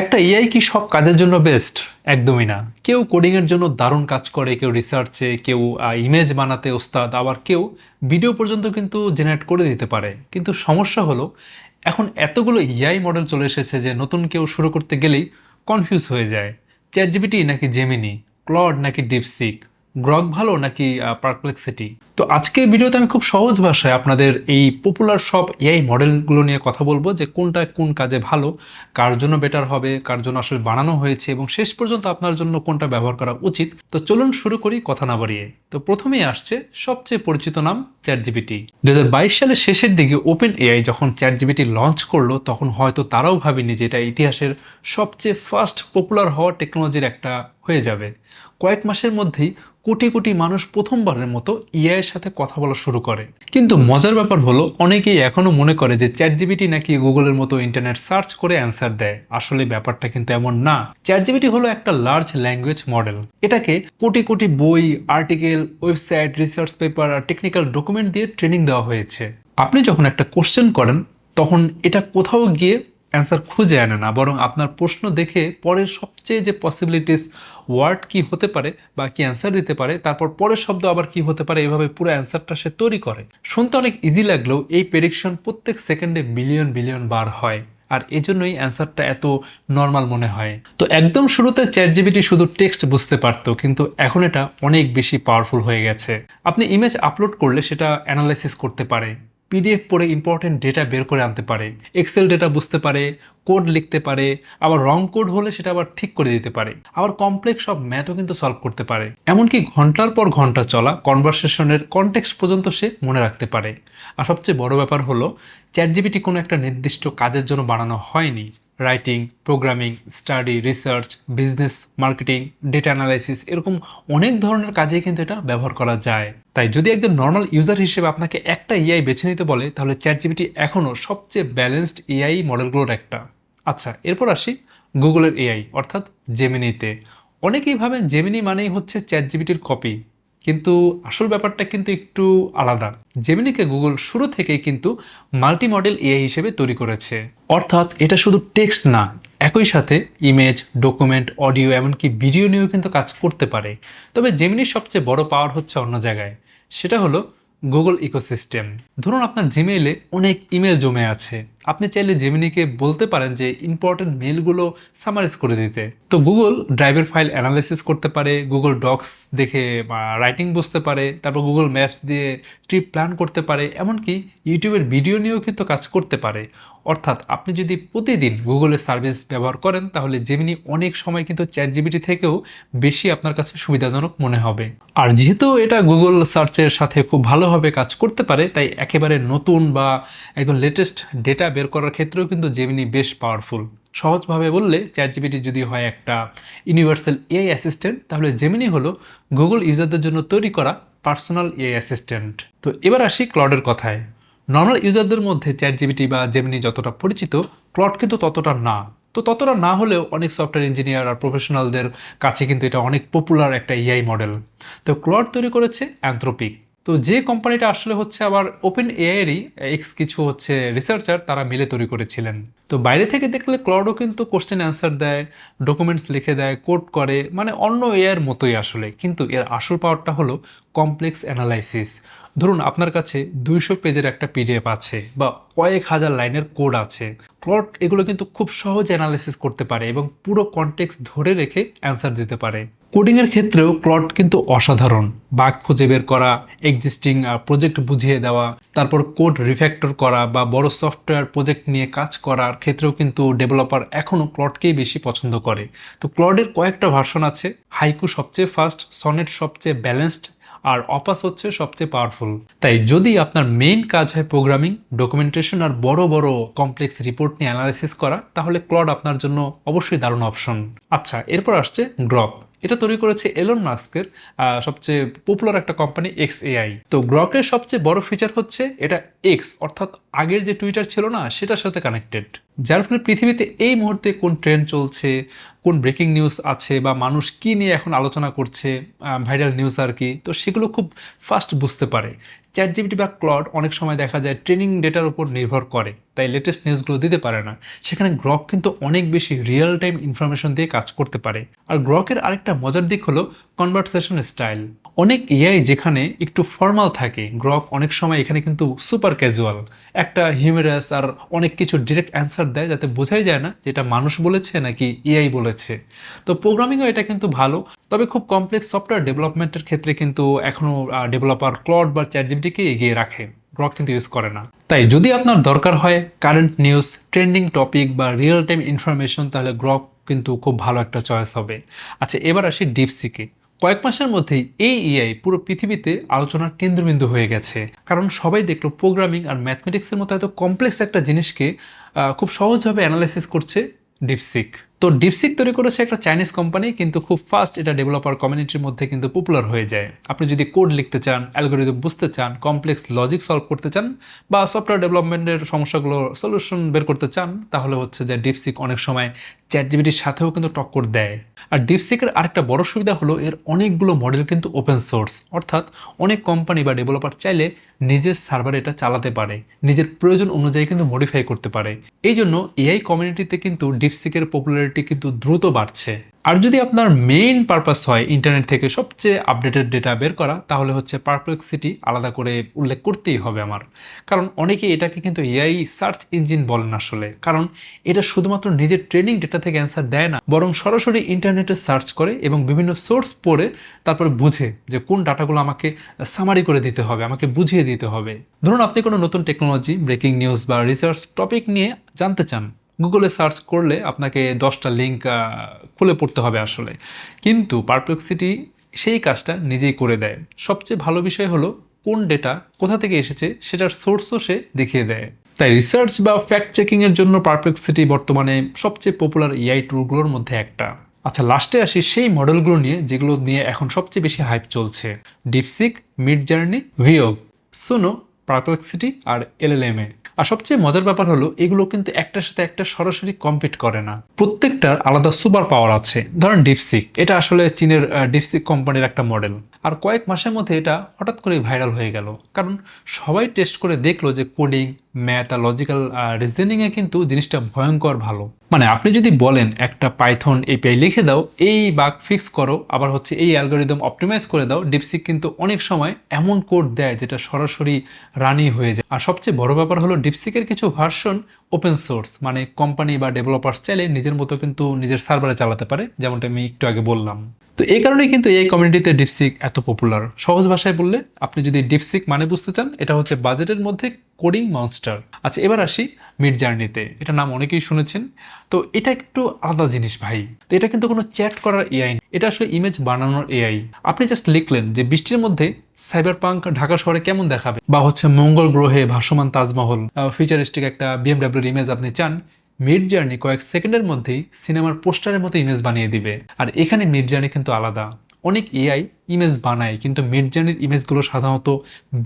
একটা এআই কি সব কাজের জন্য বেস্ট? একদমই না। কেউ কোডিং এর জন্য দারুণ কাজ করে, কেউ রিসার্চে, কেউ ইমেজ বানাতে ওস্তাদ, আবার কেউ ভিডিও পর্যন্ত কিন্তু জেনারেট করে দিতে পারে। কিন্তু সমস্যা হলো এখন এতগুলো এআই মডেল চলে এসেছে যে নতুন কেউ শুরু করতে গেলেই কনফিউজ হয়ে যায়। চ্যাটজিপিটি নাকি জেমিনি, ক্লড নাকি ডিপসিক, গ্রক ভালো নাকি পারপ্লেক্সিটি? তো আজকে ভিডিওতে আমি খুব সহজ ভাষায় আপনাদের এই পপুলার সব এআই মডেলগুলো নিয়ে কথা বলবো, যে কোনটা কোন কাজে ভালো, কার জন্য বেটার হবে, কার জন্য আসলে বানানো হয়েছে, এবং শেষ পর্যন্ত আপনার জন্য কোনটা ব্যবহার করা উচিত। তো চলুন শুরু করি কথা না বাড়িয়ে। তো প্রথমেই আসছে সবচেয়ে পরিচিত নাম চ্যাটজিপিটি। 2022 সালের শেষের দিকে ওপেন এআই যখন চ্যাটজিপিটি লঞ্চ করলো, তখন হয়তো তারাও ভাবেনি যে এটা ইতিহাসের সবচেয়ে ফার্স্ট পপুলার হওয়া টেকনোলজির একটা হয়ে যাবে। কয়েক মাসের মধ্যেই কোটি কোটি মানুষ প্রথমবারের মতো এআই এর সাথে কথা বলা শুরু করে। কিন্তু মজার ব্যাপার হলো, অনেকেই এখনো মনে করে যে চ্যাটজিপিটি নাকি গুগলের মতো ইন্টারনেট সার্চ করে অ্যান্সার দেয়। আসলে ব্যাপারটা কিন্তু এমন না। চ্যাটজিপিটি হলো একটা লার্জ ল্যাঙ্গুয়েজ মডেল। এটাকে কোটি কোটি বই, আর্টিকেল, ওয়েবসাইট, রিসার্চ পেপার আর টেকনিক্যাল ডকুমেন্ট দিয়ে ট্রেনিং দেওয়া হয়েছে। আপনি যখন একটা কোশ্চেন করেন, তখন এটা কোথাও গিয়ে অ্যান্সার খুঁজে আনে না, বরং আপনার প্রশ্ন দেখে পরের সবচেয়ে যে পসিবিলিটিস, ওয়ার্ড কি হতে পারে বা কি অ্যান্সার দিতে পারে, তারপর পরের শব্দ আবার কি হতে পারে, এভাবে পুরো অ্যান্সারটা সে তৈরি করে। শুনতে অনেক ইজি লাগলেও এই প্রেডিকশন প্রত্যেক সেকেন্ডে বিলিয়ন বিলিয়ন বার হয়, আর এজন্যই অ্যান্সারটা এত নর্মাল মনে হয়। তো একদম শুরুতে চ্যাটজিপিটি শুধু টেক্সট বুঝতে পারতো, কিন্তু এখন এটা অনেক বেশি পাওয়ারফুল হয়ে গেছে। আপনি ইমেজ আপলোড করলে সেটা অ্যানালাইসিস করতে পারে, পিডিএফ পড়ে ইম্পর্টেন্ট ডেটা বের করে আনতে পারে, এক্সেল ডেটা বুঝতে পারে, কোড লিখতে পারে, আবার রং কোড হলে সেটা আবার ঠিক করে দিতে পারে, আবার কমপ্লেক্স সব ম্যাথও কিন্তু সলভ করতে পারে। এমনকি ঘন্টার পর ঘন্টা চলা কনভারসেশনের কনটেক্সট পর্যন্ত সে মনে রাখতে পারে। আর সবচেয়ে বড় ব্যাপার হলো, চ্যাটজিপিটি কোনো একটা নির্দিষ্ট কাজের জন্য বানানো হয়নি। Writing, programming, study, research, business, marketing, data analysis, এরকম অনেক ধরনের কাজে কিন্তু এটা ব্যবহার করা যায়। তাই যদি একজন নর্মাল ইউজার হিসেবে আপনাকে একটা এআই বেছে নিতে বলে, তাহলে চ্যাটজিপিটি এখনও সবচেয়ে ব্যালেন্সড এআই মডেলগুলোর একটা। আচ্ছা, এরপর আসি গুগলের এআই অর্থাৎ জেমিনিতে। অনেকেই ভাবেন জেমিনি মানেই হচ্ছে চ্যাটজিপিটির কপি, কিন্তু আসল ব্যাপারটা কিন্তু একটু আলাদা। জেমিনিকে গুগল শুরু থেকেই কিন্তু মাল্টি মডেল এআই হিসেবে তৈরি করেছে। অর্থাৎ এটা শুধু টেক্সট না, একই সাথে ইমেজ, ডকুমেন্ট, অডিও, এমনকি ভিডিও নিয়েও কিন্তু কাজ করতে পারে। তবে জেমিনির সবচেয়ে বড় পাওয়ার হচ্ছে অন্য জায়গায়। সেটা হলো গুগল ইকোসিস্টেম। ধরুন আপনার জিমেইলে অনেক ইমেল জমে আছে, আপনি চাইলে জেমিনিকে বলতে পারেন যে ইম্পর্টেন্ট মেলগুলো সামারাইজ করে দিতে। তো গুগল ড্রাইভের ফাইল অ্যানালাইসিস করতে পারে, গুগল ডক্স দেখে রাইটিং বুঝতে পারে, তারপর গুগল ম্যাপস দিয়ে ট্রিপ প্ল্যান করতে পারে, এমনকি ইউটিউবের ভিডিও নিয়েও কিন্তু কাজ করতে পারে। অর্থাৎ আপনি যদি প্রতিদিন গুগলের সার্ভিস ব্যবহার করেন, তাহলে জেমিনি অনেক সময় কিন্তু চ্যাটজিপিটি থেকেও বেশি আপনার কাছে সুবিধাজনক মনে হবে। আর যেহেতু এটা গুগল সার্চের সাথে খুব ভালোভাবে কাজ করতে পারে, তাই একেবারে নতুন বা একদম লেটেস্ট ডেটা বের করার ক্ষেত্রেও কিন্তু জেমিনি বেশ পাওয়ারফুল। সহজভাবে বললে, চ্যাটজিপিটি যদি হয় একটা ইউনিভার্সাল এআই অ্যাসিস্ট্যান্ট, তাহলে জেমিনি হলো গুগল ইউজারদের জন্য তৈরি করা পার্সোনাল এআই অ্যাসিস্ট্যান্ট। তো এবার আসি ক্লডের কথায়। নর্মাল ইউজারদের মধ্যে চ্যাটজিপিটি বা জেমিনি যতটা পরিচিত, ক্লড কিন্তু ততটা না। তো ততটা না হলেও অনেক সফটওয়্যার ইঞ্জিনিয়ার আর প্রফেশনালদের কাছে কিন্তু এটা অনেক পপুলার একটা এআই মডেল। তো ক্লড তৈরি করেছে অ্যানথ্রোপিক। তো যে কোম্পানিটা আসলে হচ্ছে আবার ওপেন এআইয়েরই এক্স কিছু হচ্ছে রিসার্চার, তারা মিলে তৈরি করেছিলেন। তো বাইরে থেকে দেখলে ক্লডও কিন্তু কোশ্চেন অ্যান্সার দেয়, ডকুমেন্টস লিখে দেয়, কোড করে, মানে অন্য এআইয়ের মতোই আসলে। কিন্তু এর আসল পাওয়ারটা হলো কমপ্লেক্স অ্যানালাইসিস। ধরুন আপনার কাছে 200 পেজের একটা পিডিএফ আছে বা কয়েক হাজার লাইনের কোড আছে, ক্লড এগুলো কিন্তু খুব সহজ অ্যানালাইসিস করতে পারে এবং পুরো কনটেক্সট ধরে রেখে অ্যান্সার দিতে পারে। কোডিংয়ের ক্ষেত্রেও ক্লড কিন্তু অসাধারণ। বাগ খুঁজে বের করা, এক্সিস্টিং প্রজেক্ট বুঝিয়ে দেওয়া, তারপর কোড রিফ্যাক্টর করা বা বড় সফটওয়্যার প্রজেক্ট নিয়ে কাজ করার ক্ষেত্রেও কিন্তু ডেভেলপার এখনও ক্লডকেই বেশি পছন্দ করে। তো ক্লডের কয়েকটা ভার্সন আছে। হাইকু সবচেয়ে ফাস্ট, সনেট সবচেয়ে ব্যালেন্সড, আর অপাস হচ্ছে সবচেয়ে পাওয়ারফুল। তাই যদি আপনার মেইন কাজ হয় প্রোগ্রামিং, ডকুমেন্টেশন আর বড় বড় কমপ্লেক্স রিপোর্ট নিয়ে অ্যানালাইসিস করা, তাহলে ক্লড আপনার জন্য অবশ্যই দারুণ অপশন। আচ্ছা, এরপর আসছে গ্রক। এটা তৈরি করেছে এলন মাস্কের সবচেয়ে পপুলার একটা কোম্পানি XAI। তো গ্রকের সবচেয়ে বড় ফিচার হচ্ছে এটা এক্স অর্থাৎ আগের যে টুইটার ছিল না সেটার সাথে কানেক্টেড, যার ফলে পৃথিবীতে এই মুহূর্তে কোন ট্রেন্ড চলছে, কোন ব্রেকিং নিউজ আছে বা মানুষ কি নিয়ে এখন আলোচনা করছে, ভাইরাল নিউজ আর কি, তো সেগুলো খুব ফাস্ট বুঝতে পারে। চ্যাটজিপিটি বা ক্লড অনেক সময় দেখা যায় ট্রেনিং ডেটার উপর নির্ভর করে, তাই লেটেস্ট নিউজগুলো দিতে পারে না। সেখানে গ্রক কিন্তু অনেক বেশি রিয়েল টাইম ইনফরমেশন দিয়ে কাজ করতে পারে। আর গ্রকের আরেকটা মজার দিক হলো কনভারসেশন স্টাইল। অনেক এআই যেখানে একটু ফর্মাল থাকে, গ্রক অনেক সময় এখানে কিন্তু সুপার ক্যাজুয়াল, একটা হিউমারাস আর অনেক কিছু ডিরেক্ট অ্যান্সার দেয়, যাতে বোঝাই যায় না যে এটা মানুষ বলেছে নাকি এআই বলেছে। তো প্রোগ্রামিংও এটা কিন্তু ভালো, তবে খুব কমপ্লেক্স সফটওয়্যার ডেভেলপমেন্টের ক্ষেত্রে কিন্তু এখনও ডেভেলপার ক্লড বা চ্যাটজিপিটিকে এগিয়ে রাখে, গ্রক কিন্তু ইউজ করে না। তাই যদি আপনার দরকার হয় কারেন্ট নিউজ, ট্রেন্ডিং টপিক বা রিয়েল টাইম ইনফরমেশন, তাহলে গ্রক কিন্তু খুব ভালো একটা চয়েস হবে। আচ্ছা, এবার আসি ডিপসিকে। কয়েক মাসের মধ্যেই এই এআই পুরো পৃথিবীতে আলোচনার কেন্দ্রবিন্দু হয়ে গেছে, কারণ সবাই দেখলো প্রোগ্রামিং আর ম্যাথমেটিক্সের মতো এত কমপ্লেক্স একটা জিনিসকে খুব সহজভাবে অ্যানালাইসিস করছে ডিপসিক। তো ডিপসিক তৈরি করেছে একটা চাইনিজ কোম্পানি, কিন্তু খুব ফাস্ট এটা ডেভেলপার কমিউনিটির মধ্যে কিন্তু পপুলার হয়ে যায়। আপনি যদি কোড লিখতে চান, অ্যালগোরিদম বুঝতে চান, কমপ্লেক্স লজিক সলভ করতে চান বা সফটওয়্যার ডেভেলপমেন্টের সমস্যাগুলো সলিউশন বের করতে চান, তাহলে হচ্ছে যে ডিপসিক অনেক সময় চ্যাটজিপিটির সাথেও কিন্তু টক্কর দেয়। আর ডিপসিকের আরেকটা বড় সুবিধা হলো এর অনেকগুলো মডেল কিন্তু ওপেন সোর্স, অর্থাৎ অনেক কোম্পানি বা ডেভেলপার চাইলে নিজের সার্ভারে এটা চালাতে পারে, নিজের প্রয়োজন অনুযায়ী কিন্তু মডিফাই করতে পারে। এই জন্য এআই কমিউনিটিতে কিন্তু ডিপসিকের পপুলারিটি কিন্তু দ্রুত বাড়ছে। আর যদি আপনার মেইন পারপাস হয় ইন্টারনেট থেকে সবচেয়ে আপডেটেড ডেটা বের করা, তাহলে হচ্ছে পারপ্লেক্সিটি আলাদা করে উল্লেখ করতেই হবে আমার। কারণ অনেকে এটাকে কিন্তু এআই সার্চ ইঞ্জিন বলেন আসলে, কারণ এটা শুধুমাত্র নিজের ট্রেনিং ডেটা থেকে অ্যান্সার দেয় না, বরং সরাসরি ইন্টারনেটে সার্চ করে এবং বিভিন্ন সোর্স পড়ে তারপরে বুঝে যে কোন ডাটাগুলো আমাকে সামারি করে দিতে হবে, আমাকে বুঝিয়ে দিতে হবে। ধরুন আপনি কোনো নতুন টেকনোলজি, ব্রেকিং নিউজ বা রিসার্চ টপিক নিয়ে জানতে চান, গুগলে সার্চ করলে আপনাকে 10টা লিঙ্ক খুলে পড়তে হবে আসলে, কিন্তু পারপ্লেক্সিটি সেই কাজটা নিজেই করে দেয়। সবচেয়ে ভালো বিষয় হলো কোন ডেটা কোথা থেকে এসেছে সেটার সোর্সও সে দেখিয়ে দেয়। তাই রিসার্চ বা ফ্যাক্ট চেকিংয়ের জন্য পারপ্লেক্সিটি বর্তমানে সবচেয়ে পপুলার এআই টুলগুলোর মধ্যে একটা। আচ্ছা, লাস্টে আসি সেই মডেলগুলো নিয়ে যেগুলো নিয়ে এখন সবচেয়ে বেশি হাইপ চলছে: ডিপসিক, মিডজার্নি, ভিও, সুনো, পারপ্লেক্সিটি আর এলএলএমএ। আর সবচেয়ে মজার ব্যাপার হলো এগুলো কিন্তু একটার সাথে একটা সরাসরি কম্পিট করে না, প্রত্যেকটার আলাদা সুপার পাওয়ার আছে। ধরেন ডিপসিক, এটা আসলে চীনের ডিপসিক কোম্পানির একটা মডেল, আর কয়েক মাসের মধ্যে এটা হঠাৎ করে ভাইরাল হয়ে গেল, কারণ সবাই টেস্ট করে দেখলো যে কোডিং, ম্যাথ আর লজিক্যাল রিজনিংয়ে কিন্তু জিনিসটা ভয়ঙ্কর ভালো। মানে আপনি যদি বলেন একটা পাইথন এপিআই লিখে দাও, এই বাগ ফিক্স করো, আবার হচ্ছে এই অ্যালগোরিদম অপটিমাইজ করে দাও, ডিপসিক কিন্তু অনেক সময় এমন কোড দেয় যেটা সরাসরি রানি হয়ে যায়। আর সবচেয়ে বড় ব্যাপার হলো ডিপসিকের কিছু ভার্সন ওপেন সোর্স, মানে কোম্পানি বা ডেভেলপার্স চাইলে নিজের মতো কিন্তু নিজের সার্ভারে চালাতে পারে, যেমনটা আমি একটু আগে বললাম। তো এই কারণেই কিন্তু এই কমিউনিটিতে ডিপসিক এত পপুলার। সহজ ভাষায় বললে, আপনি যদি ডিপসিক মানে বুঝতে চান, এটা হচ্ছে বাজেটের মধ্যে কোডিং মনস্টার। আচ্ছা, এবার আসি মিডজার্নিতে। এটা নাম অনেকেই শুনেছেন। তো এটা একটু আলাদা জিনিস ভাই। তো এটা কিন্তু কোনো চ্যাট করার এআই, এটা আসলে ইমেজ বানানোর এআই। আপনি জাস্ট লিখলেন যে বৃষ্টির মধ্যে সাইবারপাঙ্ক ঢাকা শহরে কেমন দেখাবে, বা হচ্ছে মঙ্গল গ্রহে ভাসমান তাজমহল, ফিউচারিস্টিক একটা বিএমডাব্লিউর ইমেজ আপনি চান, মিডজার্নি কয়েক সেকেন্ডের মধ্যেই সিনেমার পোস্টারের মতো ইমেজ বানিয়ে দিবে। আর এখানে মিডজার্নি কিন্তু আলাদা। অনেক এআই ইমেজ বানায়, কিন্তু মিডজার্নির ইমেজগুলো সাধারণত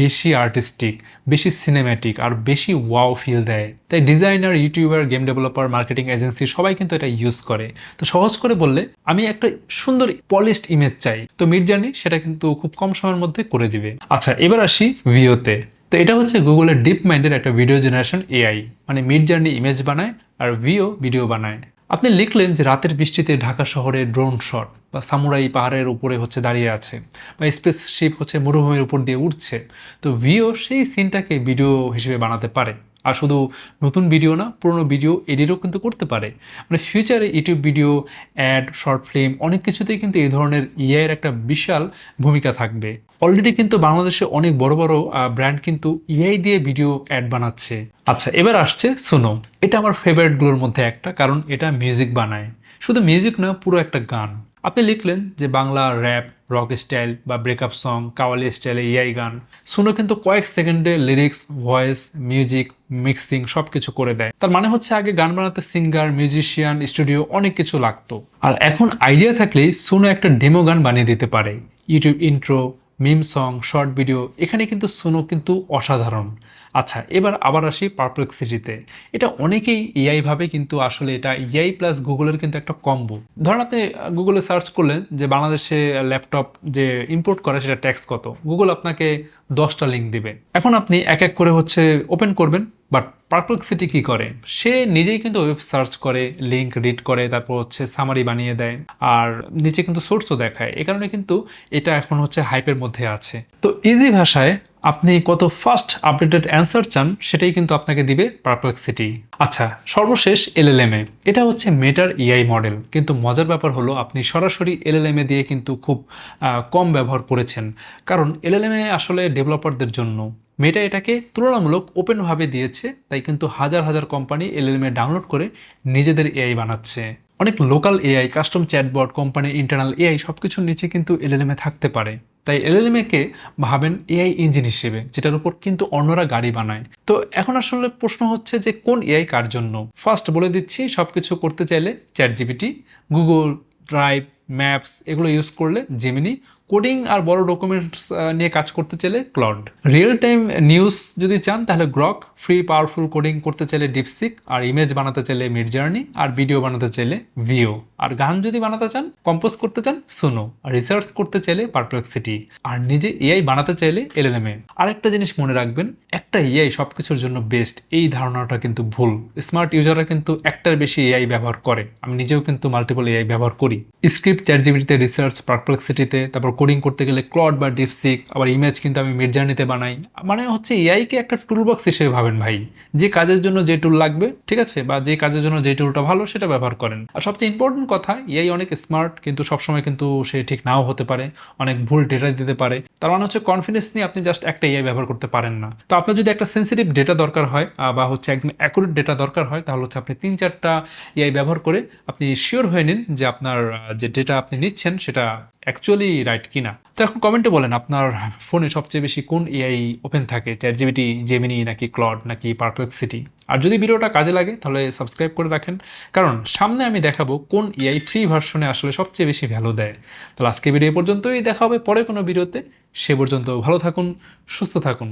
বেশি আর্টিস্টিক, বেশি সিনেম্যাটিক আর বেশি ওয়াও ফিল দেয়। তাই designer, YouTuber, game developer, marketing agency সবাই কিন্তু এটা ইউজ করে। তো সহজ করে বললে, আমি একটা সুন্দর পলিশড ইমেজ চাই, তো মিডজার্নি সেটা কিন্তু খুব কম সময়ের মধ্যে করে দিবে। আচ্ছা, এবার আসি ভিওতে। তো এটা হচ্ছে গুগলের ডিপ মাইন্ডের একটা ভিডিও জেনারেশন এআই। মানে মিডজার্নি ইমেজ বানায় আর ভিও ভিডিও বানায়। আপনি লিখলেন যে রাতের বৃষ্টিতে ঢাকা শহরে ড্রোন শট, বা সামুরাই পাহাড়ের উপরে হচ্ছে দাঁড়িয়ে আছে, বা স্পেসশিপ হচ্ছে মরুভূমির উপর দিয়ে উঠছে, তো ভিও সেই সিনটাকে ভিডিও হিসেবে বানাতে পারে। আর শুধু নতুন ভিডিও না, পুরনো ভিডিও এডিটও কিন্তু করতে পারে। মানে ফিউচারে YouTube video, ad, short film অনেক কিছুতেই কিন্তু এই ধরনের এআইয়ের একটা বিশাল ভূমিকা থাকবে। অলরেডি কিন্তু বাংলাদেশে অনেক বড় বড় ব্র্যান্ড কিন্তু এআই দিয়ে ভিডিও অ্যাড বানাচ্ছে। আচ্ছা, এবার আসছে সুনো। এটা আমার ফেভারিটগুলোর মধ্যে একটা, কারণ এটা মিউজিক বানায়। শুধু মিউজিক না, পুরো একটা গান। আপনি লিখলেন যে বাংলা র্যাপ, রক স্টাইল বা ব্রেকআপ সং, কাওয়ালি স্টাইলে এআই গান। সুনো কিন্তু কয়েক সেকেন্ডে লিরিক্স, ভয়েস, মিউজিক, মিক্সিং সব কিছু করে দেয়। তার মানে হচ্ছে আগে গান বানাতে সিঙ্গার, মিউজিশিয়ান, স্টুডিও অনেক কিছু লাগতো, আর এখন আইডিয়া থাকলেই সুনো একটা ডেমো গান বানিয়ে দিতে পারে। ইউটিউব ইন্ট্রো, মিম সং, শর্ট ভিডিও, এখানে কিন্তু সুনো কিন্তু অসাধারণ। আচ্ছা, এবার আবার আসি পারপ্লেক্সিটিতে। এটা অনেকেই এআই ভাবে, কিন্তু আসলে এটা এআই প্লাস গুগলের কিন্তু একটা কম্বো। ধরেন আপনি গুগলে সার্চ করলেন যে বাংলাদেশে ল্যাপটপ যে ইম্পোর্ট করে সেটা ট্যাক্স কত, গুগল আপনাকে 10টা লিঙ্ক দিবে। এখন আপনি এক এক করে হচ্ছে ওপেন করবেন, বাট পারপ্লেক্সিটি কি করে, সে নিজেই কিন্তু ওয়েব সার্চ করে, লিঙ্ক রিড করে, তারপর হচ্ছে সামারি বানিয়ে দেয়, আর নিচে কিন্তু সোর্সও দেখায়। এই কারণে কিন্তু এটা এখন হচ্ছে হাইপের মধ্যে আছে। তো ইজি ভাষায় আপনি কত ফাস্ট আপডেটেড অ্যান্সার চান সেটাই কিন্তু আপনাকে দিবে পারপ্লেক্সিটি। আচ্ছা, সর্বশেষ এলএলএম এ, এটা হচ্ছে মেটার এআই মডেল, কিন্তু মজার ব্যাপার হলো আপনি সরাসরি এলএলএম এ দিয়ে কিন্তু খুব কম ব্যবহার করেছেন, কারণ এলএলএম এ আসলে ডেভেলপারদের জন্য। মেটা এটাকে তুলনামূলক ওপেনভাবে দিয়েছে, তাই কিন্তু হাজার হাজার কোম্পানি এলএলএম এ ডাউনলোড করে নিজেদের এআই বানাচ্ছে। অনেক লোকাল এআই, কাস্টম চ্যাটবট, কোম্পানির ইন্টারনাল এআই সবকিছুর নিচে কিন্তু এলএলএম এ থাকতে পারে। তাই এলএলএম কে ভাবেন এআই ইঞ্জিন হিসেবে, যেটার উপর কিন্তু অন্যরা গাড়ি বানায়। তো এখন আসলে প্রশ্ন হচ্ছে যে কোন এআই কার জন্য। ফার্স্ট বলে দিচ্ছি, সবকিছু করতে চাইলে chat GPT, Google drive, maps এগুলো ইউজ করলে জেমিনি, কোডিং আর বড় ডকুমেন্টস নিয়ে কাজ করতে চাইলে ক্লড, রিয়েল টাইম নিউজ যদি চান তাহলে গ্রক, ফ্রি পাওয়ারফুল কোডিং করতে চাইলে ডিপসিক, আর ইমেজ বানাতে চাইলে মিডজার্নি, আর ভিডিও বানাতে চাইলে ভিও, আর গান যদি বানাতে চান, কম্পোজ করতে চান সুনো, আর রিসার্চ করতে চাইলে পারপ্লেক্সিটি, আর নিজে এআই বানাতে চাইলে এলএলএম এ। আরেকটা জিনিস মনে রাখবেন, একটা এআই সবকিছুর জন্য বেস্ট এই ধারণাটা কিন্তু ভুল। স্মার্ট ইউজাররা কিন্তু একটার বেশি এআই ব্যবহার করে, আমি নিজেও কিন্তু মাল্টিপল এআই ব্যবহার করি। স্ক্রিপ্ট চ্যাট জিপিটিতে, রিসার্চ পারপ্লেক্সিটিতে, তারপর কোডিং করতে গেলে ক্লড বা ডিপসিক, আবার ইমেজ কিন্তু আমি মিডজার্নিতে বানাই। মানে হচ্ছে এআইকে একটা টুলবক্স হিসেবে ভাবেন ভাই, যে কাজের জন্য যে টুল লাগবে, ঠিক আছে, বা যে কাজের জন্য যে টুলটা ভালো সেটা ব্যবহার করেন। আর সবচেয়ে ইম্পর্টেন্ট কথা, এআই অনেক স্মার্ট, কিন্তু সবসময় কিন্তু সে ঠিক নাও হতে পারে, অনেক ভুল ডেটা দিতে পারে। তার মানে হচ্ছে কনফিডেন্স নিয়ে আপনি জাস্ট একটা এআই ব্যবহার করতে পারেন না। তো আপনার যদি একটা সেন্সিটিভ ডেটা দরকার হয় বা হচ্ছে একদম অ্যাকুরেট ডেটা দরকার হয়, তাহলে হচ্ছে আপনি 3-4টা এআই ব্যবহার করে আপনি শিওর হয়ে নিন যে আপনার যে ডেটা আপনি নিচ্ছেন সেটা অ্যাকচুয়ালি রাইট কিনা। তো এখন কমেন্টে বলেন আপনার ফোনে সবচেয়ে বেশি কোন এআই ওপেন থাকে, চ্যাট জিপিটি, জেমিনি, নাকি ক্লড, নাকি পারপ্লেক্সিটি। আর যদি ভিডিওটা কাজে লাগে তাহলে সাবস্ক্রাইব করে রাখেন, কারণ সামনে আমি দেখাবো কোন এআই ফ্রি ভার্সনে আসলে সবচেয়ে বেশি ভ্যালু দেয়। তাহলে আজকে ভিডিও পর্যন্তই, দেখা হবে পরে কোনো ভিডিওতে। সে পর্যন্ত ভালো থাকুন, সুস্থ থাকুন।